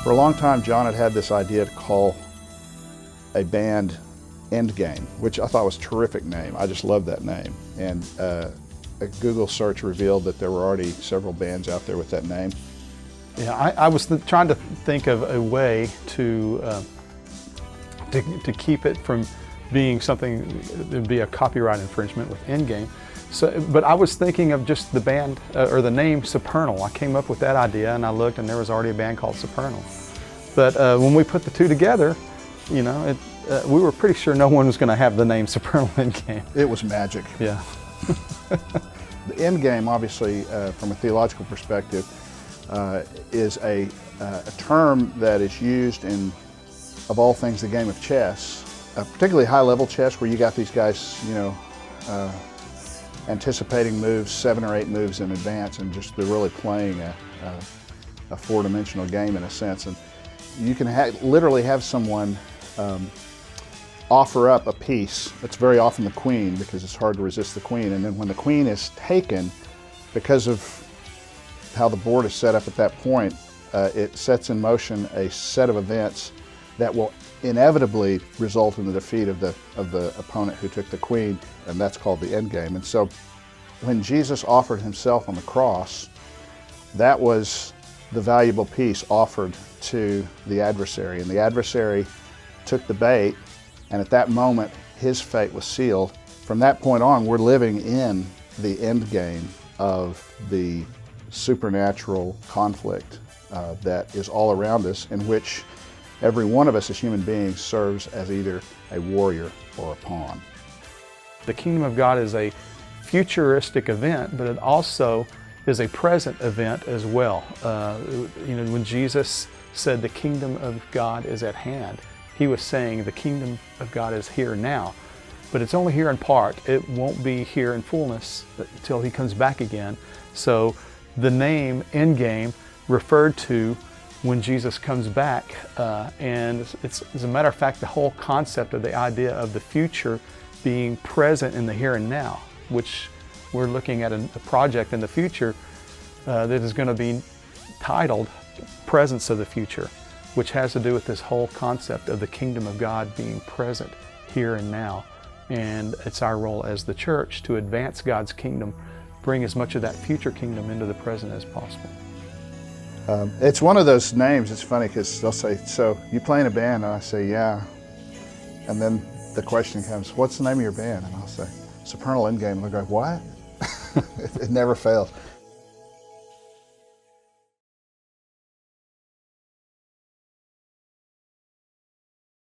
For a long time, John had this idea to call a band Endgame, which I thought was a terrific name. I just love that name. And a Google search revealed that there were already several bands out there with that name. Yeah, I was trying to think of a way to keep it from being something that would be a copyright infringement with Endgame. So, but I was thinking of just the band or the name Supernal. I came up with that idea, and I looked, and there was already a band called Supernal. But when we put the two together, you know, we were pretty sure no one was going to have the name Supernal Endgame. It was magic. Yeah. The Endgame, obviously, from a theological perspective, is a term that is used in, of all things, the game of chess, particularly high-level chess, where you got these guys, you know, anticipating moves 7 or 8 moves in advance, and just they're really playing a four-dimensional game in a sense. And you can literally have someone offer up a piece. It's very often the queen, because it's hard to resist the queen. And then when the queen is taken, because of how the board is set up at that point, it sets in motion a set of events that will inevitably result in the defeat of the opponent who took the queen, and that's called the end game. And so when Jesus offered himself on the cross, that was the valuable piece offered to the adversary, and the adversary took the bait, and at that moment his fate was sealed. From that point on, we're living in the end game of the supernatural conflict that is all around us, in which every one of us as human beings serves as either a warrior or a pawn. The kingdom of God is a futuristic event, but it also is a present event as well. You know, when Jesus said the kingdom of God is at hand, he was saying the kingdom of God is here now, but it's only here in part. It won't be here in fullness until he comes back again. So the name Endgame referred to when Jesus comes back, and it's, as a matter of fact, the whole concept of the idea of the future being present in the here and now, which we're looking at a project in the future that is going to be titled Presence of the Future, which has to do with this whole concept of the kingdom of God being present here and now. And it's our role as the church to advance God's kingdom, bring as much of that future kingdom into the present as possible. It's one of those names. It's funny because they'll say, "So you play in a band?" And I say, "Yeah." And then the question comes, "What's the name of your band?" And I'll say, "Supernal Endgame." And they'll go, "What?" It never fails.